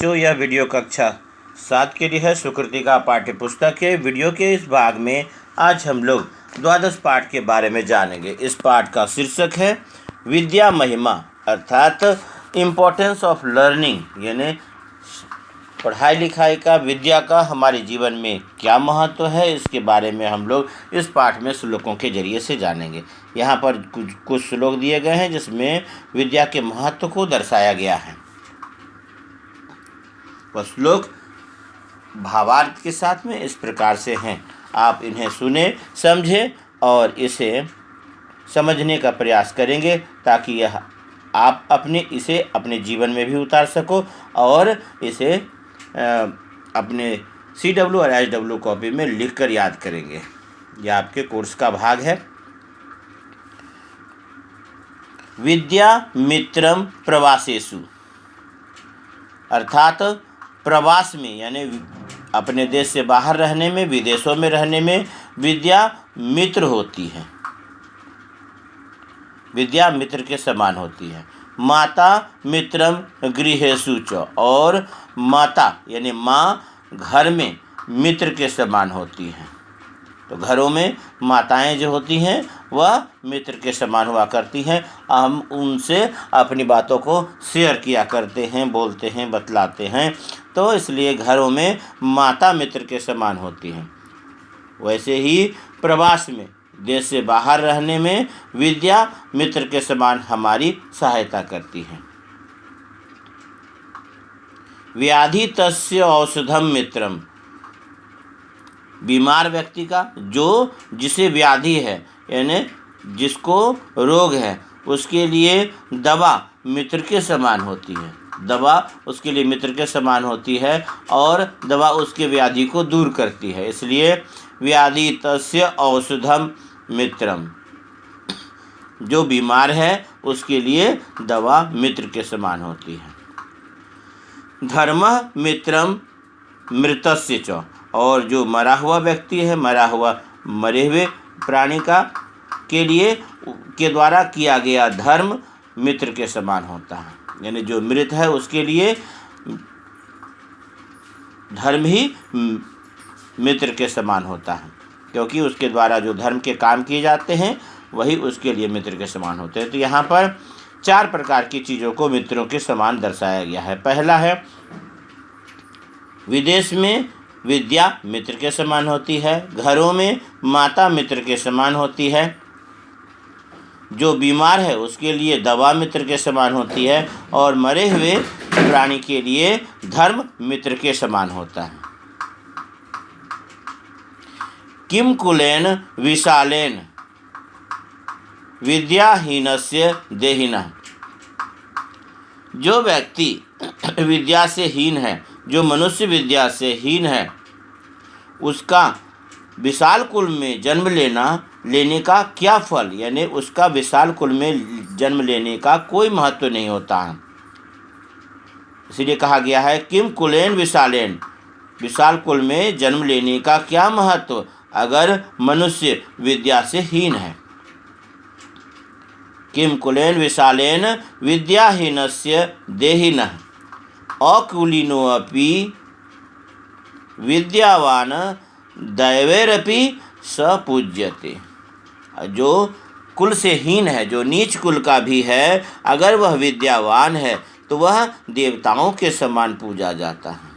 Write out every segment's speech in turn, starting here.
बच्चों, यह वीडियो कक्षा 7 के लिए है। सुकृति का पाठ्य पुस्तक है। वीडियो के इस भाग में आज हम लोग द्वादश पाठ के बारे में जानेंगे। इस पाठ का शीर्षक है विद्या महिमा, अर्थात इम्पोर्टेंस ऑफ लर्निंग, यानी पढ़ाई लिखाई का, विद्या का हमारे जीवन में क्या महत्व है, इसके बारे में हम लोग इस पाठ में श्लोकों के जरिए से जानेंगे। यहाँ पर कुछ श्लोक दिए गए हैं जिसमें विद्या के महत्व को दर्शाया गया है। वह श्लोक भावार्थ के साथ में इस प्रकार से हैं। आप इन्हें सुने, समझें और इसे समझने का प्रयास करेंगे ताकि यह आप इसे अपने जीवन में भी उतार सको और इसे अपने CW और HW कॉपी में लिखकर याद करेंगे। यह आपके कोर्स का भाग है। विद्या मित्रम प्रवासेषु, अर्थात प्रवास में यानी अपने देश से बाहर रहने में, विदेशों में रहने में विद्या मित्र होती है। विद्या मित्र के समान होती है। माता मित्रम गृहेषु च, और माता यानी माँ घर में मित्र के समान होती हैं। तो घरों में माताएं जो होती हैं वह मित्र के समान हुआ करती हैं। हम उनसे अपनी बातों को शेयर किया करते हैं, बोलते हैं, बतलाते हैं। तो इसलिए घरों में माता मित्र के समान होती हैं। वैसे ही प्रवास में, देश से बाहर रहने में विद्या मित्र के समान हमारी सहायता करती है। व्याधि तस्य औषधम मित्रम, बीमार व्यक्ति का, जिसे व्याधि है यानी जिसको रोग है, उसके लिए दवा मित्र के समान होती है। दवा उसके लिए मित्र के समान होती है और दवा उसके व्याधि को दूर करती है। इसलिए व्याधि तस्य औषधम मित्रम, जो बीमार है उसके लिए दवा मित्र के समान होती है। धर्म मित्रम मृतस्य च, और जो मरा हुआ व्यक्ति है, मरे हुए प्राणी के द्वारा किया गया धर्म मित्र के समान होता है। यानी जो मृत है उसके लिए धर्म ही मित्र के समान होता है, क्योंकि उसके द्वारा जो धर्म के काम किए जाते हैं वही उसके लिए मित्र के समान होते हैं। तो यहाँ पर 4 प्रकार की चीज़ों को मित्रों के समान दर्शाया गया है। पहला है, विदेश में विद्या मित्र के समान होती है, घरों में माता मित्र के समान होती है, जो बीमार है उसके लिए दवा मित्र के समान होती है, और मरे हुए प्राणी के लिए धर्म मित्र के समान होता है। किम कुलेन विशालेन विद्याहीनस्य देहिनः, जो व्यक्ति विद्या से हीन है, जो मनुष्य विद्या से हीन है, उसका विशाल कुल में जन्म लेने का क्या फल, यानी उसका विशाल कुल में जन्म लेने का कोई महत्व नहीं होता है। इसीलिए कहा गया है किम कुलेन विशालेन, विशाल कुल में जन्म लेने का क्या महत्व अगर मनुष्य विद्या से हीन है। किम कुलेन विशालेन विद्याहीनस्य देहिनः अकुलीनोऽपि विद्यावान दैवैरपि स पूज्यते, जो कुल से हीन है, जो नीच कुल का भी है, अगर वह विद्यावान है तो वह देवताओं के समान पूजा जाता है।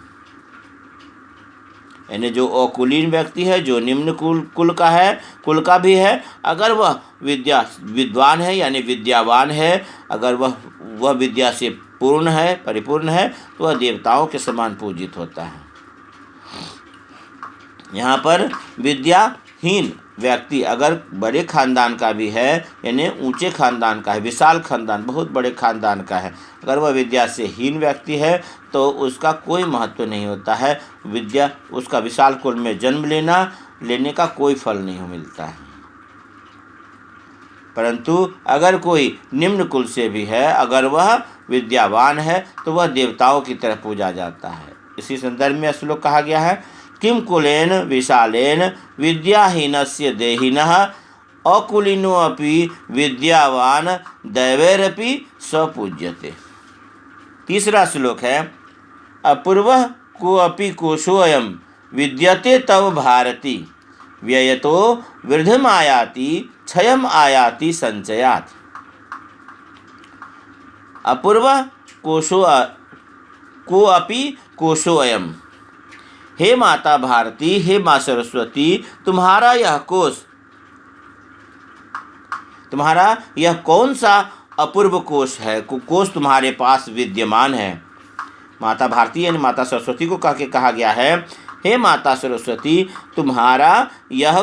यानी जो अकुलीन व्यक्ति है, जो निम्न कुल का भी है, अगर वह विद्वान है यानी विद्यावान है, अगर वह विद्या से पूर्ण है, परिपूर्ण है, तो वह देवताओं के समान पूजित होता है। यहाँ पर विद्याहीन व्यक्ति अगर बड़े खानदान का भी है, यानी ऊंचे खानदान का है, विशाल खानदान, बहुत बड़े खानदान का है, अगर वह विद्या से हीन व्यक्ति है तो उसका कोई महत्व नहीं होता है। उसका विशाल कुल में जन्म लेने का कोई फल नहीं मिलता है। परंतु अगर कोई निम्न कुल से भी है, अगर वह विद्यावान है, तो वह देवताओं की तरह पूजा जाता है। इसी संदर्भ में श्लोक कहा गया है किम कुलेन विशालेन विद्याहीनस्य देहिनः अकुलीनोऽपि विद्यावान दैवैरपि स पूज्यते। तीसरा श्लोक है अपूर्वः कोऽपि कोशोऽयं विद्यते तव भारती व्ययतो वृद्धिमायाति क्षयम् आयाति संचयात्। अपूर्वः कोऽपि कोशोऽयं। हे माता भारती, हे माँ सरस्वती, तुम्हारा यह कौन सा अपूर्व कोश है, कोश तुम्हारे पास विद्यमान है। माता भारती यानी माता सरस्वती को कहा गया है, हे माता सरस्वती, तुम्हारा यह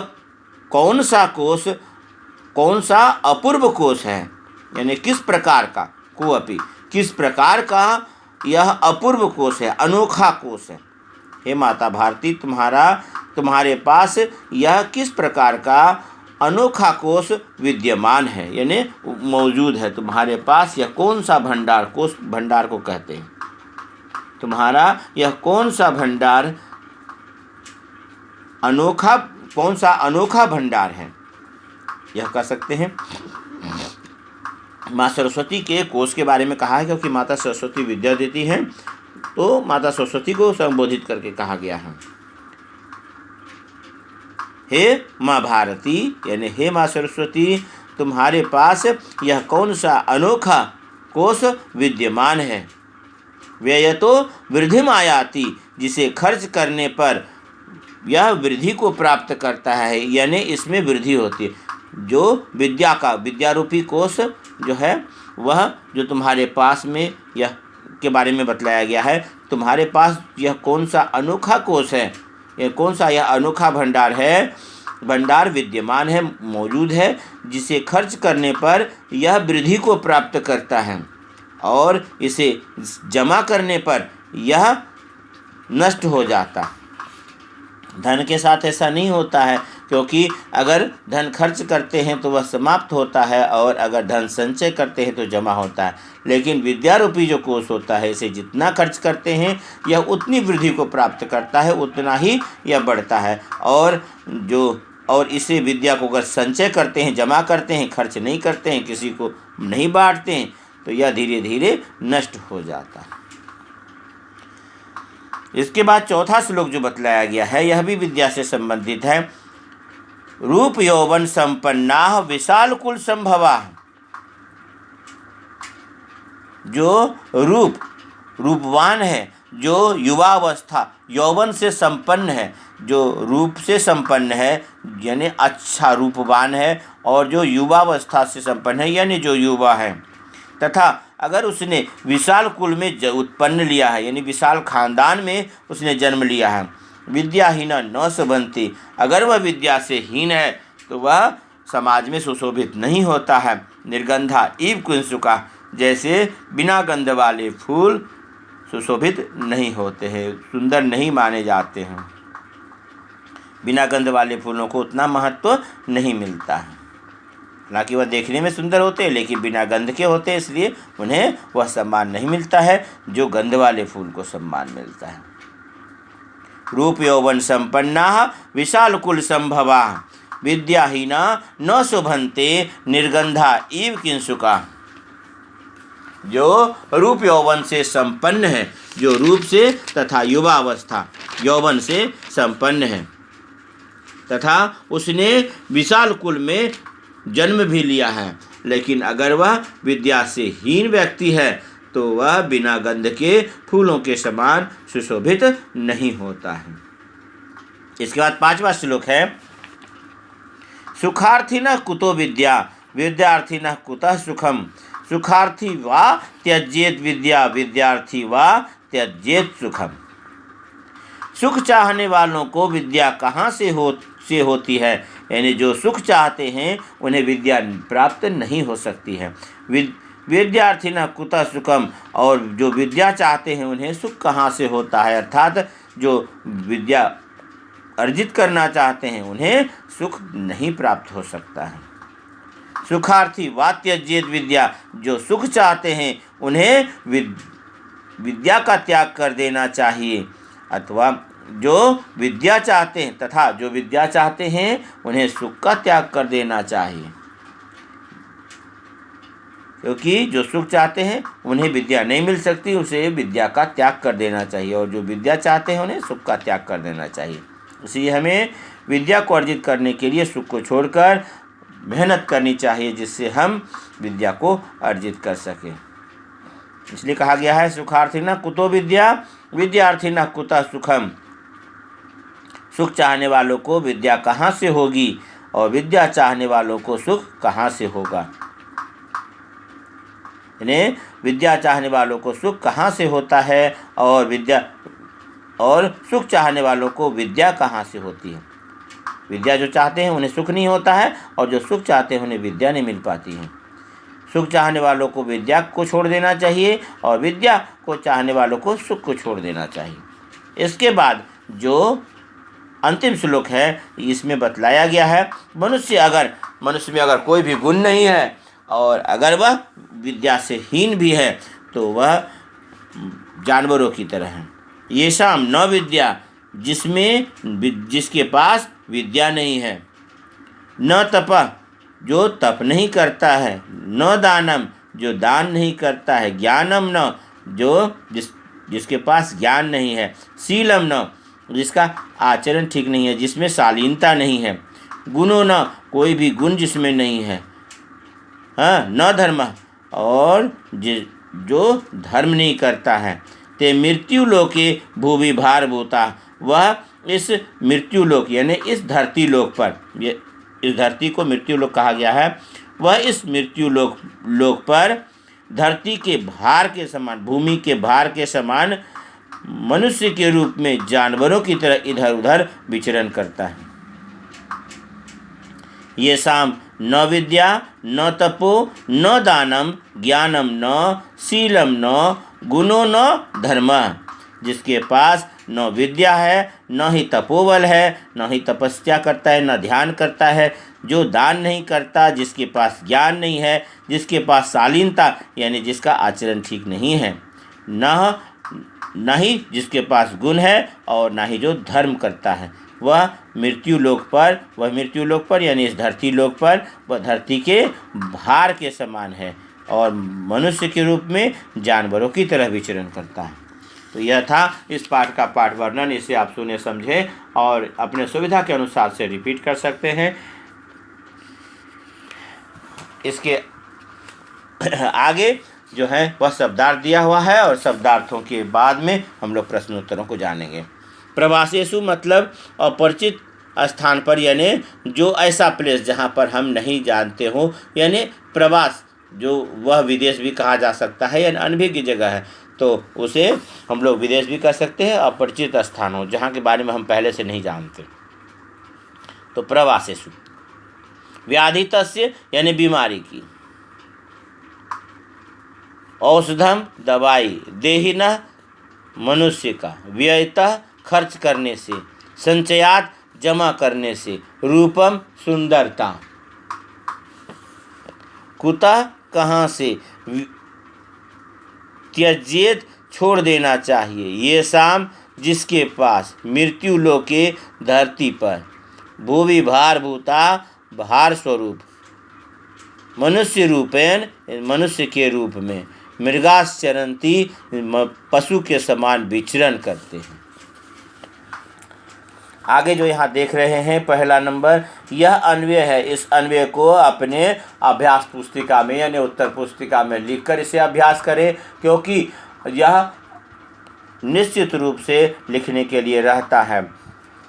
कौन सा अपूर्व कोश है, यानी किस प्रकार का, कोअपि किस प्रकार का यह अपूर्व कोश है, अनोखा कोश है। हे माता भारती, तुम्हारे पास यह किस प्रकार का अनोखा कोश विद्यमान है, यानी मौजूद है। तुम्हारे पास यह कौन सा भंडार, कोश भंडार को कहते हैं। तुम्हारा यह कौन सा अनोखा भंडार है, यह कह सकते हैं। माँ सरस्वती के कोश के बारे में कहा है, क्योंकि माता सरस्वती विद्या देती हैं, तो माता सरस्वती को संबोधित करके कहा गया है। हे माँ भारती यानी हे माँ सरस्वती, तुम्हारे पास यह कौन सा अनोखा कोश विद्यमान है। व्ययतो वृद्धिमायाति, जिसे खर्च करने पर यह वृद्धि को प्राप्त करता है, यानी इसमें वृद्धि होती है। जो विद्या रूपी कोश जो है, वह जो तुम्हारे पास में यह के बारे में बतलाया गया है। तुम्हारे पास यह कौन सा अनोखा कोश है, यह कौन सा यह अनोखा भंडार विद्यमान है, मौजूद है, जिसे खर्च करने पर यह वृद्धि को प्राप्त करता है और इसे जमा करने पर यह नष्ट हो जाता। धन के साथ ऐसा नहीं होता है, क्योंकि अगर धन खर्च करते हैं तो वह समाप्त होता है और अगर धन संचय करते हैं तो जमा होता है। लेकिन विद्या रूपी जो कोश होता है, इसे जितना खर्च करते हैं यह उतनी वृद्धि को प्राप्त करता है, उतना ही यह बढ़ता है। और इसे विद्या को अगर संचय करते हैं, जमा करते हैं, खर्च नहीं करते हैं, किसी को नहीं बांटते हैं, तो यह धीरे धीरे नष्ट हो जाता है। इसके बाद चौथा श्लोक जो बतलाया गया है, यह भी विद्या से संबंधित है। रूप यौवन संपन्ना विशाल कुल संभवा। जो रूपवान है, जो युवावस्था यौवन से संपन्न है, जो रूप से संपन्न है यानी अच्छा रूपवान है, और जो युवावस्था से संपन्न है यानी जो युवा है, तथा अगर उसने विशाल कुल में उत्पन्न लिया है, यानी विशाल खानदान में उसने जन्म लिया है। विद्याहीना न सुबंती, अगर वह विद्या से हीन है तो वह समाज में सुशोभित नहीं होता है। निर्गंधा इव कुंसुका, जैसे बिना गंध वाले फूल सुशोभित नहीं होते हैं, सुंदर नहीं माने जाते हैं। बिना गंध वाले फूलों को उतना महत्व नहीं मिलता है। हालांकि वह देखने में सुंदर होते हैं, लेकिन बिना गंध के होते हैं, इसलिए उन्हें वह सम्मान नहीं मिलता है जो गंध वाले फूल को सम्मान मिलता है। रूप यौवन संपन्ना विशाल कुल संभवा विद्याहीना न शोभन्ते निर्गंधा इव किंसुका। जो रूप यौवन से संपन्न है, जो रूप से तथा युवावस्था यौवन से संपन्न है, तथा उसने विशाल कुल में जन्म भी लिया है, लेकिन अगर वह विद्या से हीन व्यक्ति है तो वह बिना गंध के फूलों के समान सुशोभित नहीं होता है। इसके बाद पांचवा श्लोक है। सुखार्थिनः कुतो विद्या विद्यार्थिनः कुतः सुखम। सुखार्थी वा त्यज्येत विद्या विद्यार्थी वा त्यज्येत सुखम। सुख चाहने वालों को विद्या कहाँ से होती है, यानी जो सुख चाहते हैं उन्हें विद्या प्राप्त नहीं हो सकती है। विद्यार्थिनः कुतः सुखम, और जो विद्या चाहते हैं उन्हें सुख कहाँ से होता है, अर्थात जो विद्या अर्जित करना चाहते हैं उन्हें सुख नहीं प्राप्त हो सकता है। सुखार्थी वा त्यज्येत विद्या, जो सुख चाहते हैं उन्हें विद्या का त्याग कर देना चाहिए, अथवा जो विद्या चाहते हैं तथा जो विद्या चाहते हैं उन्हें सुख का त्याग कर देना चाहिए। क्योंकि जो सुख चाहते हैं उन्हें विद्या नहीं मिल सकती, उसे विद्या का त्याग कर देना चाहिए, और जो विद्या चाहते हैं उन्हें सुख का त्याग कर देना चाहिए। इसलिए हमें विद्या को अर्जित करने के लिए सुख को छोड़कर मेहनत करनी चाहिए, जिससे हम विद्या को अर्जित कर सकें। इसलिए कहा गया है सुखार्थिना कुतो विद्या विद्यार्थिना कुतः सुखम। सुख चाहने वालों को विद्या कहाँ से होगी और विद्या चाहने वालों को सुख कहाँ से होगा। यानी विद्या चाहने वालों को सुख कहाँ से होता है और सुख चाहने वालों को विद्या कहाँ से होती है। विद्या जो चाहते हैं उन्हें सुख नहीं होता है, और जो सुख चाहते हैं उन्हें विद्या नहीं मिल पाती है। सुख चाहने वालों को विद्या को छोड़ देना चाहिए, और विद्या को चाहने वालों को सुख को छोड़ देना चाहिए। इसके बाद जो अंतिम श्लोक है इसमें बतलाया गया है मनुष्य में अगर कोई भी गुण नहीं है और अगर वह विद्या से हीन भी है तो वह जानवरों की तरह है। ये शाम न विद्या, जिसके पास विद्या नहीं है, न तप, जो तप नहीं करता है, न दानम, जो दान नहीं करता है, ज्ञानम न, जिसके पास ज्ञान नहीं है, शीलम न, जिसका आचरण ठीक नहीं है, जिसमें शालीनता नहीं है, गुणो न, कोई भी गुण जिसमें नहीं है, हाँ, न धर्म, और जो धर्म नहीं करता है, ते मृत्यु लोके भूवि भार भूता, वह इस मृत्यु लोक यानी इस धरती लोक पर, इस धरती को मृत्यु लोक कहा गया है, वह इस मृत्यु लोक पर धरती के भार के समान, भूमि के भार के समान मनुष्य के रूप में जानवरों की तरह इधर उधर विचरण करता है। ये शाम न विद्या न तपो न दानम ज्ञानम न शीलम न गुणो न धर्म, जिसके पास न विद्या है, न ही तपोबल है, न ही तपस्या करता है, न ध्यान करता है, जो दान नहीं करता, जिसके पास ज्ञान नहीं है, जिसके पास शालीनता यानी जिसका आचरण ठीक नहीं है, न ही जिसके पास गुण है, और न ही जो धर्म करता है, वह मृत्यु लोक पर यानी इस धरती लोक पर वह धरती के भार के समान है और मनुष्य के रूप में जानवरों की तरह विचरण करता है। तो यह था इस पाठ का पाठ वर्णन। इसे आप सुने समझे और अपने सुविधा के अनुसार से रिपीट कर सकते हैं। इसके आगे जो है वह शब्दार्थ दिया हुआ है, और शब्दार्थों के बाद में हम लोग प्रश्नोत्तरों को जानेंगे। प्रवासेषु मतलब अपरिचित स्थान पर, यानी जो ऐसा प्लेस जहाँ पर हम नहीं जानते हो, यानी प्रवास, जो वह विदेश भी कहा जा सकता है, यानी अनभिज्ञ जगह है, तो उसे हम लोग विदेश भी कह सकते हैं। अपरिचित स्थान हो जहाँ के बारे में हम पहले से नहीं जानते, तो प्रवासेषु। व्याधितस्य यानी बीमारी की, औषधम दवाई, देहिनः मनुष्य का, व्ययतः खर्च करने से, संचयात जमा करने से, रूपम सुंदरता, कुतः कहाँ से, त्यजेत छोड़ देना चाहिए, ये शाम जिसके पास, मृत्यु लोके धरती पर, भूवि भार भूता भार स्वरूप, मनुष्य रूपेण मनुष्य के रूप में, मृगास चरंती पशु के समान विचरण करते हैं। आगे जो यहाँ देख रहे हैं पहला नंबर, यह अन्वय है। इस अन्वय को अपने अभ्यास पुस्तिका में यानी उत्तर पुस्तिका में लिखकर इसे अभ्यास करें, क्योंकि यह निश्चित रूप से लिखने के लिए रहता है।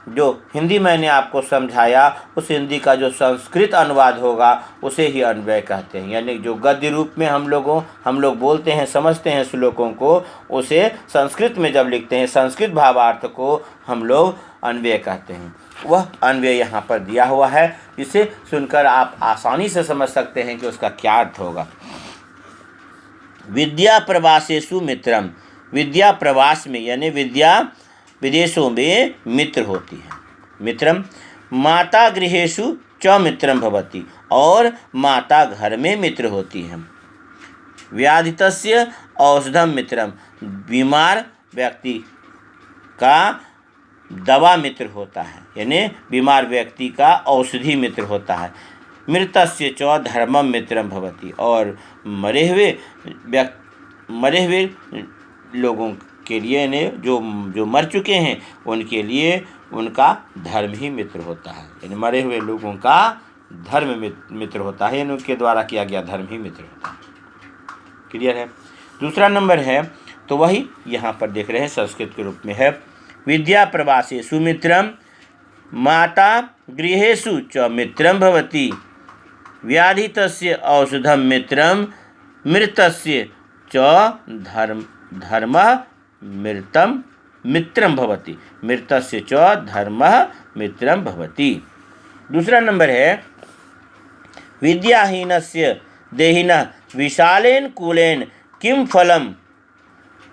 जो हिंदी मैंने आपको समझाया उस हिंदी का जो संस्कृत अनुवाद होगा उसे ही अन्वय कहते हैं, यानी जो गद्य रूप में हम लोग बोलते हैं, समझते हैं श्लोकों को, उसे संस्कृत में जब लिखते हैं, संस्कृत भावार्थ को हम लोग अन्वय कहते हैं। वह अन्वय यहाँ पर दिया हुआ है, जिसे सुनकर आप आसानी से समझ सकते हैं कि उसका क्या अर्थ होगा। विद्या प्रवासेषु मित्रम, विद्या प्रवास में यानी विद्या विदेशों में मित्र होती है। मित्रम माता गृहेषु च मित्रम भवति, और माता घर में मित्र होती है। व्याधितस्य औषधम मित्रम, बीमार व्यक्ति का दवा मित्र होता है, यानी बीमार व्यक्ति का औषधि मित्र होता है। मृतस्य च धर्मम मित्रम भवति, और मरे हुए लोगों के लिए, यानी जो मर चुके हैं उनके लिए उनका धर्म ही मित्र होता है। यानी मरे हुए लोगों का धर्म मित्र होता है, यानी उनके द्वारा किया गया धर्म ही मित्र होता है। क्लियर है। दूसरा नंबर है, तो वही यहाँ पर देख रहे हैं संस्कृत के रूप में है, विद्या प्रवासेषु मित्रम माता गृहेषु च मित्रम भवति, व्याधितस्य औषधम मित्रम मृतस्य च धर्मः मित्रम भवति, मृतस्य च धर्मः मित्रम भवति। दूसरा नंबर है, विद्याहीनस्य देहिनः विशालेन कुलेन किम फलम,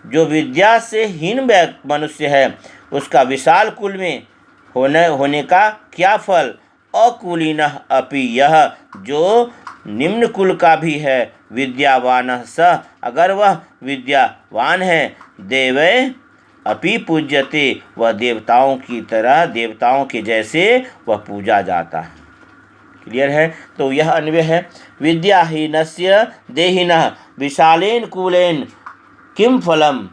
जो विद्या से हीन मनुष्य है उसका विशाल कुल में होने का क्या फल। अकुलीनः अपि, यह जो निम्न कुल का भी है, विद्यावानः सः, अगर वह विद्यावान है, देवै अपि पूज्यते, वह देवताओं की तरह, देवताओं के जैसे वह पूजा जाता है। क्लियर है। तो यह अन्वय है, विद्याहीनस्य देहिनः विशालेन कुलेन किम फलम,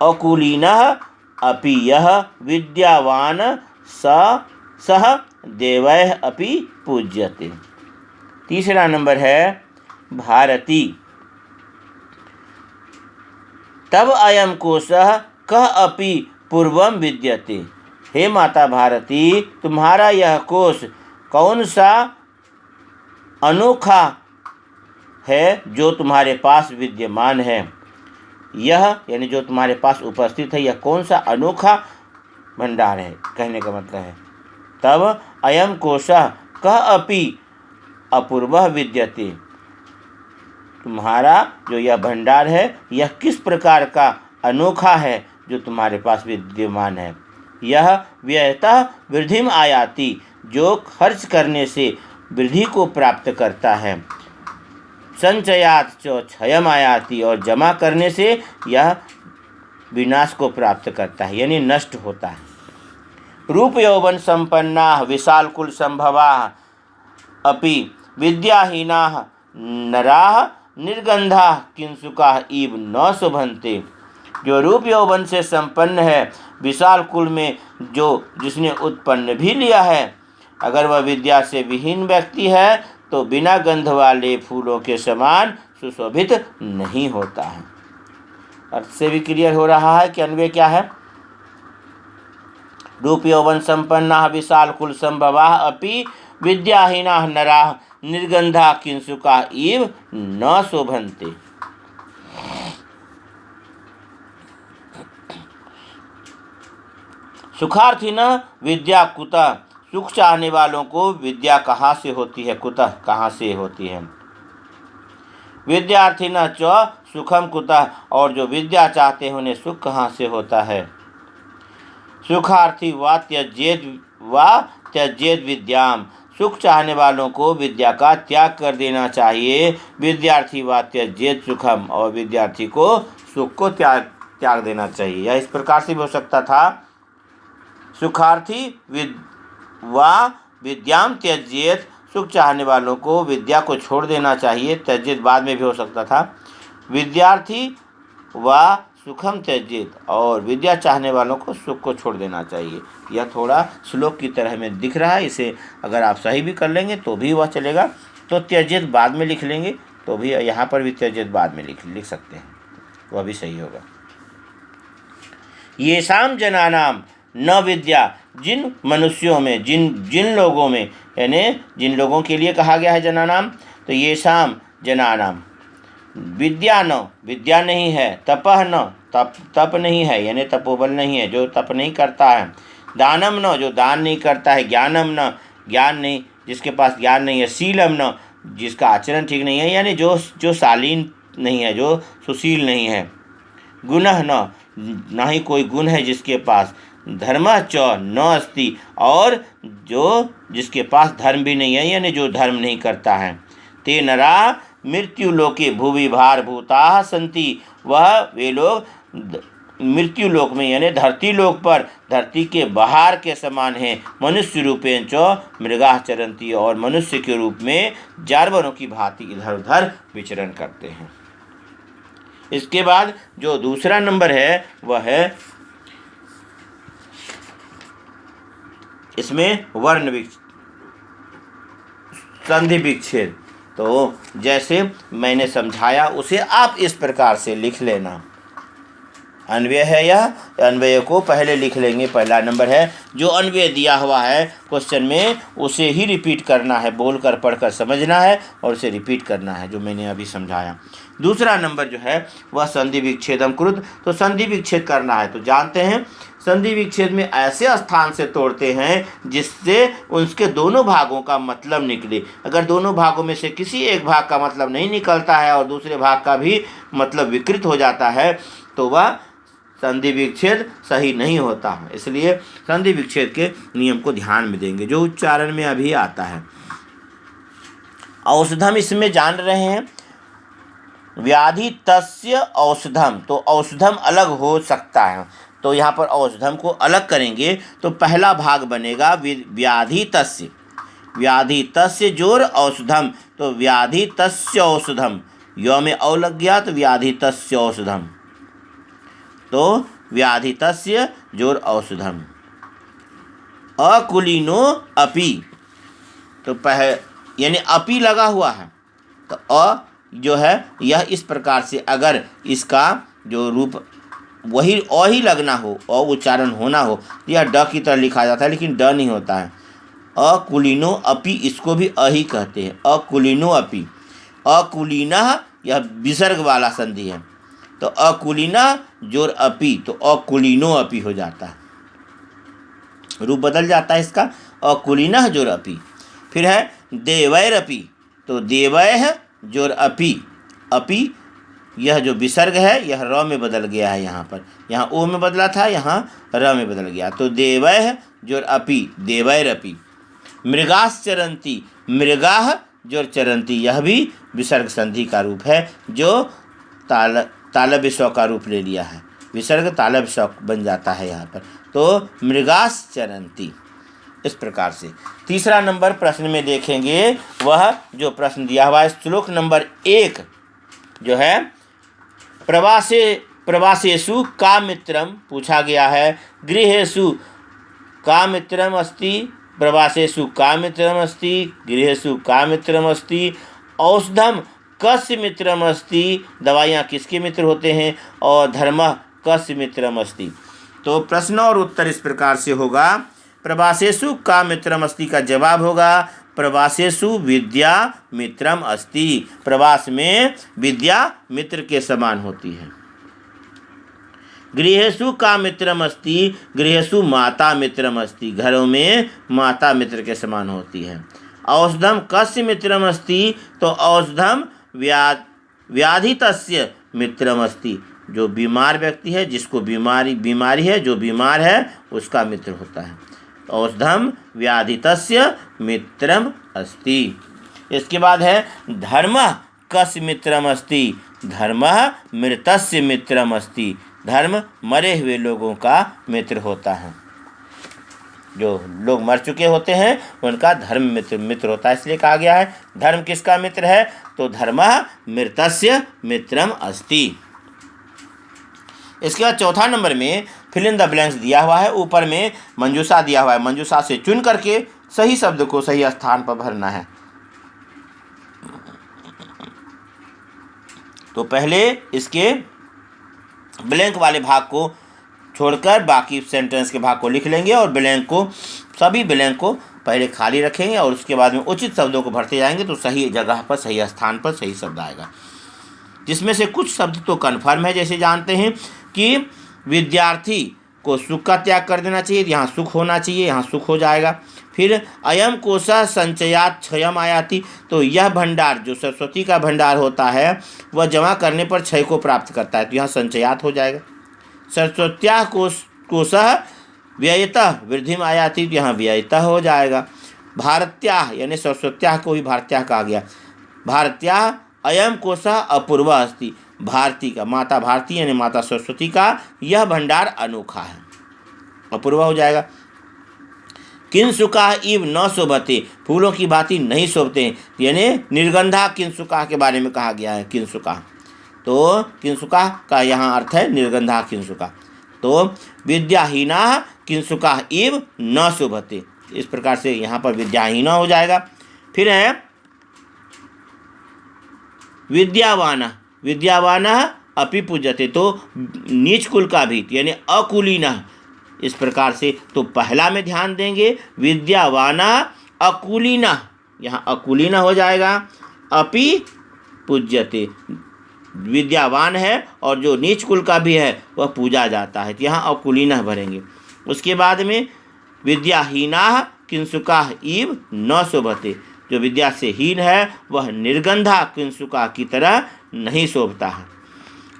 अकुलीनः अपि यह विद्यावान सह देवैः अपि पूज्यते। तीसरा नंबर है, भारती तब अयम कोशः कः अपि पूर्वम विद्यते, हे माता भारती, तुम्हारा यह कोश कौन सा अनोखा है जो तुम्हारे पास विद्यमान है। यह यानी जो तुम्हारे पास उपस्थित है, यह कौन सा अनोखा भंडार है, कहने का मतलब है। तब अयम कोशः कः अपि अपूर्वः विद्यते, तुम्हारा जो यह भंडार है यह किस प्रकार का अनोखा है जो तुम्हारे पास विद्यमान है। यह व्ययतः वृद्धिम आयाति, जो खर्च करने से वृद्धि को प्राप्त करता है। संचयात च क्षयम आयाति, और जमा करने से यह विनाश को प्राप्त करता है, यानी नष्ट होता है। रूप यौवन संपन्ना विशाल कुल संभवा अपि विद्याहीना नराः निर्गंधा किंसुका इव न शोभन्ते, जो रूप यौवन से संपन्न है, विशाल कुल में जिसने उत्पन्न भी लिया है, अगर वह विद्या से विहीन व्यक्ति है तो बिना गंध वाले फूलों के समान सुशोभित नहीं होता है। अर्थ से भी क्लियर हो रहा है कि अन्वय क्या है। रूप यौवन संपन्ना विशाल कुल संभवा अपि विद्याहीना नराः निर्गंधा किंसुका इव न शोभन्ते। सुखार्थी न विद्या कुतः, सुख चाहने वालों को विद्या कहाँ से होती है, कुतः कहाँ से होती है। विद्यार्थी न च सुखम कुतः, और जो विद्या चाहते हैं उन्हें सुख कहाँ से होता है। सुखार्थी वा त्यजेत विद्याम, सुख चाहने वालों को विद्या का त्याग कर देना चाहिए। विद्यार्थी वा त्यजेत सुखम, और विद्यार्थी को सुख को त्याग देना चाहिए। या इस प्रकार से भी हो सकता था, सुखार्थी वा विद्याम त्यजेत, सुख चाहने वालों को विद्या को छोड़ देना चाहिए। त्यजेत बाद में भी हो सकता था, विद्यार्थी वा सुखम त्यजेत, और विद्या चाहने वालों को सुख को छोड़ देना चाहिए। यह थोड़ा श्लोक की तरह में दिख रहा है, इसे अगर आप सही भी कर लेंगे तो भी वह चलेगा। तो त्यजेत बाद में लिख लेंगे तो भी, यहाँ पर भी त्यजेत बाद में लिख सकते हैं, वह भी सही होगा। येषाम जनानाम न विद्या, जिन मनुष्यों में, जिन लोगों में, यानी जिन लोगों के लिए कहा गया है जनानाम, तो येषाम जनानाम विद्या न, विद्या नहीं है। तपः न, तप नहीं है, यानी तपोबल नहीं है, जो तप नहीं करता है। दानम न, जो दान नहीं करता है। ज्ञानम न, ज्ञान नहीं, जिसके पास ज्ञान नहीं है। शीलम न, जिसका आचरण ठीक नहीं है, यानी जो शालीन नहीं है, जो सुशील नहीं है। गुणः न, ना ही कोई गुण है जिसके पास। धर्मः च न अस्ति, और जिसके पास धर्म भी नहीं है, यानी जो धर्म नहीं करता है। ते नरा मृत्यु लोके भुवि भारभूताः सन्ति, वे लोग मृत्यु लोक में यानी धरती लोक पर धरती के बाहर के समान है। मनुष्य रूपेण च मृगाः चरन्ति, और मनुष्य के रूप में जानवरों की भांति इधर उधर विचरण करते हैं। इसके बाद जो दूसरा नंबर है वह है इसमें वर्ण संधि विच्छेद। तो जैसे मैंने समझाया उसे आप इस प्रकार से लिख लेना। अन्वय है यह, अन्वय को पहले लिख लेंगे। पहला नंबर है जो अन्वय दिया हुआ है क्वेश्चन में उसे ही रिपीट करना है, बोलकर पढ़कर समझना है और उसे रिपीट करना है जो मैंने अभी समझाया। दूसरा नंबर जो है वह संधि विच्छेदम कृत। तो संधि विच्छेद करना है तो जानते हैं संधि विच्छेद में ऐसे स्थान से तोड़ते हैं जिससे उसके दोनों भागों का मतलब निकले। अगर दोनों भागों में से किसी एक भाग का मतलब नहीं निकलता है और दूसरे भाग का भी मतलब विकृत हो जाता है तो वह संधि विच्छेद सही नहीं होता है। इसलिए संधि विच्छेद के नियम को ध्यान में देंगे जो उच्चारण में अभी आता है। औषधम इसमें जान रहे हैं, व्याधि तस्य औषधम, तो औषधम अलग हो सकता है। तो यहाँ पर औषधम को अलग करेंगे तो पहला भाग बनेगा व्याधि तस्य, व्याधि तस्य जोर औषधम, तो व्याधि तस्य औषधम, यो में औ लग गया तो व्याधि तस्य औषधम, तो व्याधि तस्य जोर औषधम। अकुलीनो अपि, तो यानी अपि लगा हुआ है तो अ जो है यह इस प्रकार से अगर इसका जो रूप वही अ ही लगना हो, अ उच्चारण होना हो तो यह ड की तरह लिखा जाता है, लेकिन ड नहीं होता है। अकुलीनो अपि इसको भी अ ही कहते हैं, अकुलीनो अपि। अकुलीना यह विसर्ग वाला संधि है तो अकुलीना जोर अपि, तो अकुलीनो अपि हो जाता है, रूप बदल जाता है इसका, अकुलीना जोर अपि। फिर है देवैरपि, तो देवैः जोर अपि, अपि यह जो विसर्ग है यह र में बदल गया है, यहाँ पर, यहाँ ओ में बदला था, यहाँ र में बदल गया, तो देवैः जोर अपि, देवैरपि। मृगाश्चरन्ति, मृगाः जोर चरन्ति, यह भी विसर्ग संधि का रूप है जो तालव्य स्व का रूप ले लिया है, विसर्ग तालव्य स्व बन जाता है यहाँ पर, तो मृगाश्चरन्ति। इस प्रकार से तीसरा नंबर प्रश्न में देखेंगे वह जो प्रश्न दिया हुआ है श्लोक नंबर 1 जो है प्रवासेषु का मित्रम पूछा गया है। गृहेषु का मित्रम अस्ति, प्रवासेषु का मित्रम अस्ति, गृहेषु का मित्रम अस्ति, औषधम कस्य मित्रम अस्ति, दवाइयाँ किसके मित्र होते हैं, और धर्मः कस्य मित्रम अस्ति। तो प्रश्न और उत्तर इस प्रकार से होगा। प्रवासेषु का मित्रम अस्ति का जवाब होगा प्रवासेषु विद्या मित्रम अस्ति, प्रवास में विद्या मित्र के समान होती है। गृहेषु का मित्रम अस्ति, गृहेषु माता मित्रम अस्ति, घरों में माता मित्र के समान होती है। औषधम कस्य मित्रम अस्ति, तो औषधम व्याधितस्य मित्रम अस्ति, जो बीमार व्यक्ति है जिसको बीमारी है जो बीमार है उसका मित्र होता है। औषधम व्याधितस्य मित्रम अस्ति। इसके बाद है धर्मः कस्य मित्रम अस्ति, धर्मः मृतस्य मित्रम अस्ति, धर्म मरे हुए लोगों का मित्र होता है, जो लोग मर चुके होते हैं उनका धर्म मित्र होता है, इसलिए कहा गया है धर्म किसका मित्र है, तो धर्मः मृतस्य मित्रम अस्ति। इसके बाद चौथा नंबर में फिल इन द ब्लैंक्स दिया हुआ है, ऊपर में मंजूषा दिया हुआ है, मंजूषा से चुन करके सही शब्द को सही स्थान पर भरना है। तो पहले इसके ब्लैंक वाले भाग को छोड़कर बाकी सेंटेंस के भाग को लिख लेंगे और सभी ब्लैंक को पहले खाली रखेंगे और उसके बाद में उचित शब्दों को भरते जाएंगे तो सही जगह पर सही स्थान पर सही शब्द आएगा। जिसमें से कुछ शब्द तो कन्फर्म है, जैसे जानते हैं कि विद्यार्थी को सुख का त्याग कर देना चाहिए, यहाँ सुख होना चाहिए, यहाँ सुख हो जाएगा। फिर अयम कोशः संचयात् क्षयम आयाति, तो यह भंडार जो सरस्वती का भंडार होता है वह जमा करने पर क्षय को प्राप्त करता है, तो यहाँ संचयात् हो जाएगा। सरस्वत्याः कोशः व्ययतः वृद्धिम आयाति, तो यहाँ व्ययतः हो जाएगा। भारत्याः यानी सरस्वत्याः को ही भारत्याः कहा गया। भारत्याः अयम कोशः अपूर्वः अस्ति, भारती का, माता भारती यानी माता सरस्वती का यह भंडार अनोखा है। अपूर्व हो जाएगा। किंसुका इव न शोभते, फूलों की भांति नहीं शोभते, यानी निर्गंधा किंसुका के बारे में कहा गया है। किंसुका, तो किंसुका का यहाँ अर्थ है निर्गंधा किंसुका। तो विद्याहीना किंसुका इव न शोभते, इस प्रकार से यहाँ पर विद्याहीना हो जाएगा। फिर है विद्यावान, विद्यावान अपि पूज्यते, तो नीच कुल का भी यानी अकुलीन, इस प्रकार से। तो पहला में ध्यान देंगे, विद्यावान अकुलीन, यहाँ अकुलीन हो जाएगा। अपि पूज्यते, विद्यावान है और जो नीच कुल का भी है वह पूजा जाता है, तो यहाँ अकुलीन भरेंगे। उसके बाद में विद्याहीना किंसुका इव न शोभते, जो विद्या से हीन है वह निर्गंधा किंसुका की तरह नहीं शोभता है।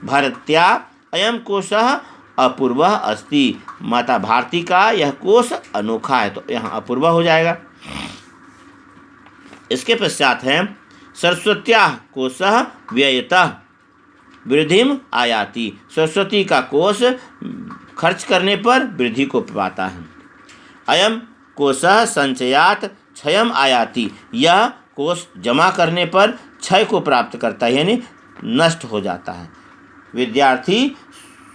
भारत्या अयम कोशः अपूर्व अस्ति, माता भारती का यह कोश अनोखा है, तो यहाँ अपूर्व हो जाएगा। इसके पश्चात है सरस्वत्या कोशः व्ययतः वृद्धिम आयाति, सरस्वती का कोश खर्च करने पर वृद्धि को पाता है। अयम कोशः संचयात क्षयम आयाति, यह कोश जमा करने पर क्षय को प्राप्त करता है, यानी नष्ट हो जाता है। विद्यार्थी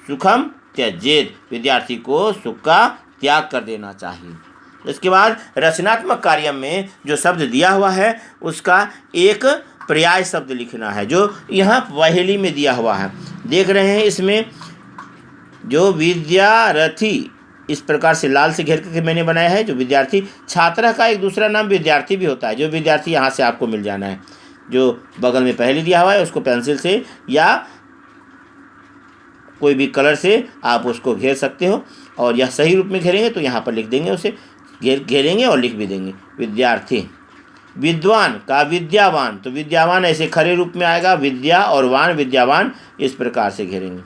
सुखम त्यजेत, विद्यार्थी को सुख का त्याग कर देना चाहिए। इसके बाद रचनात्मक कार्य में जो शब्द दिया हुआ है उसका एक पर्याय शब्द लिखना है, जो यहाँ पहेली में दिया हुआ है। देख रहे हैं इसमें जो विद्यार्थी, इस प्रकार से लाल से घेर करके मैंने बनाया है। जो विद्यार्थी, छात्र का एक दूसरा नाम विद्यार्थी भी होता है। जो विद्यार्थी यहाँ से आपको मिल जाना है, जो बगल में पहेली दिया हुआ है उसको पेंसिल से या कोई भी कलर से आप उसको घेर सकते हो, और यह सही रूप में घेरेंगे तो यहाँ पर लिख देंगे, उसे घेरेंगे और लिख भी देंगे। विद्यार्थी, विद्वान का विद्यावान, तो विद्यावान ऐसे खरे रूप में आएगा, विद्या और वान विद्यावान, इस प्रकार से घेरेंगे।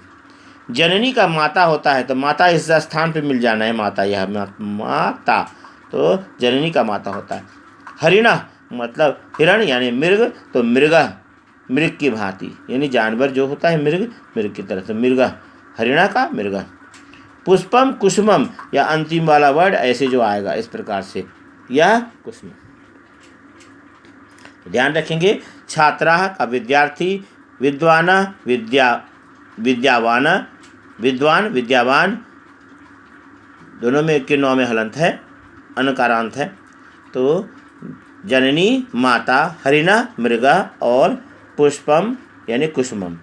जननी का माता होता है, तो माता इस स्थान पे मिल जाना है, माता, यह माता, तो जननी का माता होता है। हरिणा मतलब हिरण यानी मृग, तो मृग मृग की भांति, यानी जानवर जो होता है मृग, मृग की तरह, तो मृग, हरिणा का मृग। पुष्पम कुसुमम, या अंतिम वाला वर्ड ऐसे जो आएगा इस प्रकार से, यह कुसुम। ध्यान रखेंगे, छात्रा का विद्यार्थी, विद्वान विद्यावान, विद्वान विद्यावान, दोनों में के नौ में हलंत है, अनकारांत है। तो जननी माता, हरिणा मृगा और पुष्पम यानी कुसुमम।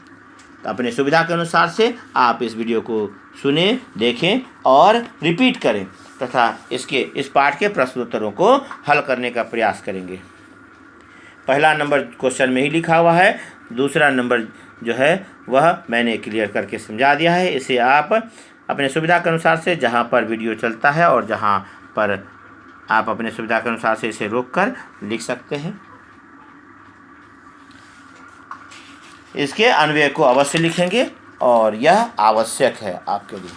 तो अपने सुविधा के अनुसार से आप इस वीडियो को सुने, देखें और रिपीट करें तथा इस पाठ के प्रश्नोत्तरों को हल करने का प्रयास करेंगे। पहला नंबर क्वेश्चन में ही लिखा हुआ है, दूसरा नंबर जो है वह मैंने क्लियर करके समझा दिया है। इसे आप अपने सुविधा के अनुसार से, जहाँ पर वीडियो चलता है और जहाँ पर आप अपने सुविधा के अनुसार से इसे रोककर लिख सकते हैं। इसके अन्वय को अवश्य लिखेंगे और यह आवश्यक है आपके लिए।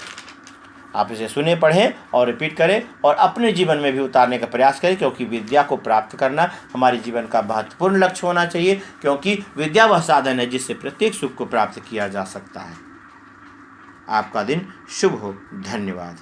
आप इसे सुने, पढ़ें और रिपीट करें और अपने जीवन में भी उतारने का प्रयास करें, क्योंकि विद्या को प्राप्त करना हमारे जीवन का महत्वपूर्ण लक्ष्य होना चाहिए, क्योंकि विद्या वह साधन है जिससे प्रत्येक सुख को प्राप्त किया जा सकता है। आपका दिन शुभ हो। धन्यवाद।